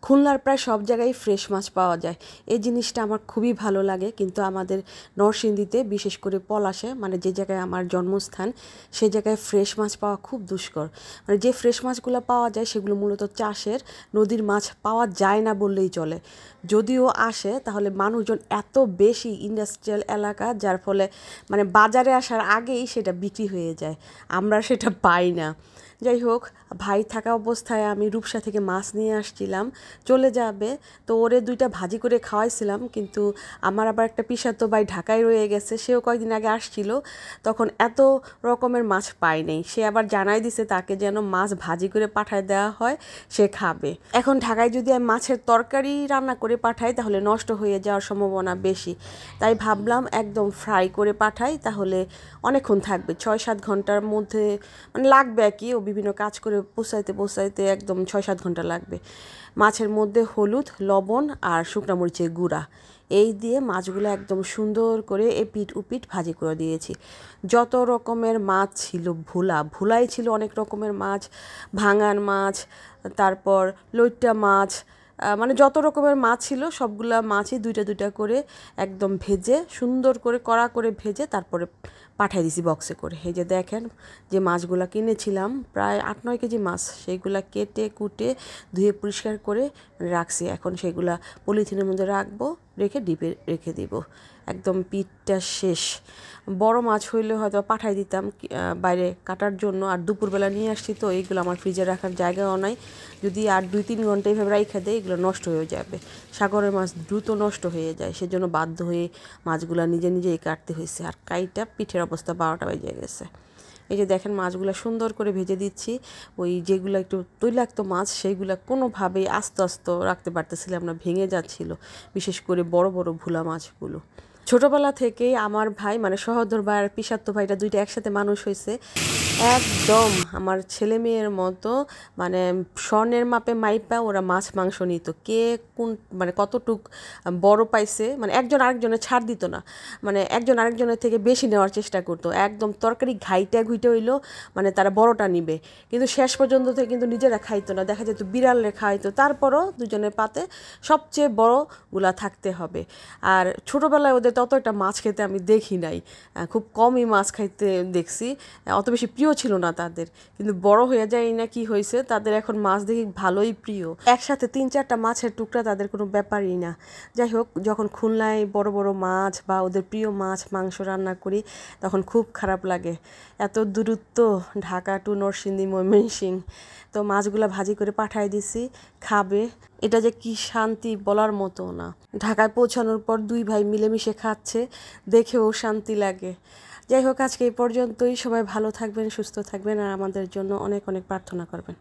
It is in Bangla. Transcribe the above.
খুলনার প্রায় সব জায়গায় ফ্রেশ মাছ পাওয়া যায়, এই জিনিসটা আমার খুবই ভালো লাগে। কিন্তু আমাদের নরসিংদীতে বিশেষ করে পলাশে, মানে যে জায়গায় আমার জন্মস্থান, সে জায়গায় ফ্রেশ মাছ পাওয়া খুব দুষ্কর। মানে যে ফ্রেশ মাছগুলো পাওয়া যায় সেগুলো মূলত চাষের, নদীর মাছ পাওয়া যায় না বললেই চলে। যদিও আসে তাহলে মানুষজন এত বেশি, ইন্ডাস্ট্রিয়াল এলাকা, যার ফলে মানে বাজারে আসার আগেই সেটা বিক্রি হয়ে যায়, আমরা সেটা পাই না। যাই হোক, ভাই থাকা অবস্থায় আমি রূপসা থেকে মাছ নিয়ে আসছিলাম, চলে যাবে তো ওরে দুইটা ভাজি করে খাওয়াইছিলাম। কিন্তু আমার আবার একটা পিসাতো ভাই ঢাকায় রয়ে গেছে, সেও কয়েকদিন আগে আসছিল, তখন এত রকমের মাছ পাই নাই। সে আবার জানাই দিছে তাকে যেন মাছ ভাজি করে পাঠায় দেওয়া হয়, সে খাবে। এখন ঢাকায় যদি আমি মাছের তরকারি রান্না করে পাঠাই তাহলে নষ্ট হয়ে যাওয়ার সম্ভাবনা বেশি, তাই ভাবলাম একদম ফ্রাই করে পাঠাই, তাহলে অনেকক্ষণ থাকবে, 6-7 ঘন্টার মধ্যে মানে লাগবে আর কি। ও বিভিন্ন কাজ করে পোষাইতে একদম 6-7 ঘন্টা লাগবে। মাছের মধ্যে হলুদ, লবণ আর শুকনো মরিচের গুঁড়া এই দিয়ে মাছগুলো একদম সুন্দর করে এপিট উপিট ভাজি করে দিয়েছি। যত রকমের মাছ ছিল, ভুলাই ছিল অনেক রকমের মাছ, ভাঙান মাছ, তারপর লইট্টা মাছ, মানে যত রকমের মাছ ছিল সবগুলা মাছই দুইটা দুইটা করে একদম ভেজে, সুন্দর করে কড়া করে ভেজে তারপরে পাঠিয়ে দিছি বক্সে করে। এই যে দেখেন, যে মাছগুলো কিনেছিলাম প্রায় 8-9 কেজি মাছ, সেইগুলা কেটে কুটে ধুয়ে পরিষ্কার করে রাখছি। এখন সেগুলা পলিথিনের মধ্যে রাখবো, রেখে ডিপে রেখে দিব। একদম পিঠটা শেষ। বড় মাছ হইলে হয়তো পাঠাই দিতাম বাইরে কাটার জন্য, আর দুপুরবেলা নিয়ে আসছি তো এইগুলো আমার ফ্রিজে রাখার জায়গাও নাই। যদি আর 2-3 ঘন্টা এইভাবে রাইখা দেয় এগুলো নষ্ট হয়ে যাবে। সাগরের মাছ দ্রুত নষ্ট হয়ে যায়, সেজন্য বাধ্য হয়ে মাছগুলো নিজেই কাটতে হয়েছে। আর কাইটা পিঠের অবস্থা 12টা বেজে গেছে। এই যে দেখেন, মাছগুলো সুন্দর করে ভেজে দিচ্ছি। ওই যেগুলো একটু তৈলাক্ত মাছ সেইগুলো কোনোভাবেই আস্তে আস্তে রাখতে পারতেছিলাম না, ভেঙে যাচ্ছিল, বিশেষ করে বড় বড় ভোলা মাছগুলো। ছোটবেলা থেকেই আমার ভাই, মানে সহোদর ভাই আর পিসাতো ভাইটা দুইটা একসাথে মানুষ হয়েছে, একদম আমার ছেলে মেয়ের মতো। মানে স্বর্ণের মাপে মাইপা ওরা মাছ মাংস নিত, কে কোন মানে কতটুক বড় পাইছে, মানে একজন আরেকজনের ছাড় দিত না, মানে একজন আরেকজনের থেকে বেশি নেওয়ার চেষ্টা করতো। একদম তরকারি ঘুইটে হইলো, মানে তারা বড়টা নিবে, কিন্তু শেষ পর্যন্ত থেকে কিন্তু নিজেরা খাইতো না, দেখা যেত বিড়ালে খাইতো। তারপরও দুজনের পাতে সবচেয়ে বড়গুলা থাকতে হবে। আর ছোটোবেলায় ওদের তত একটা মাছ খেতে আমি দেখি নাই, খুব কমই মাছ খাইতে দেখছি, অত বেশি প্রিয় ছিল না তাদের। কিন্তু বড় হয়ে যায় না কি হয়েছে, তাদের এখন মাছ দেখি ভালোই প্রিয়। একসাথে 3-4টা মাছের টুকরা তাদের কোনো ব্যাপারই না। যাই হোক, যখন খুলনায় বড় বড় মাছ বা ওদের প্রিয় মাছ মাংস রান্না করি তখন খুব খারাপ লাগে। এত দূরত্ব, ঢাকা টু নরসিংদী ময়মনসিংহ, তো মাছগুলো ভাজি করে পাঠাই দিছি, খাবে। এটা যে কি শান্তি বলার মতো না। ঢাকায় পৌঁছানোর পর 2 ভাই মিলেমিশে খাচ্ছে, দেখেও শান্তি লাগে। যাই হোক, আজকে এই পর্যন্তই। সবাই ভালো থাকবেন, সুস্থ থাকবেন, আর আমাদের জন্য অনেক অনেক প্রার্থনা করবেন।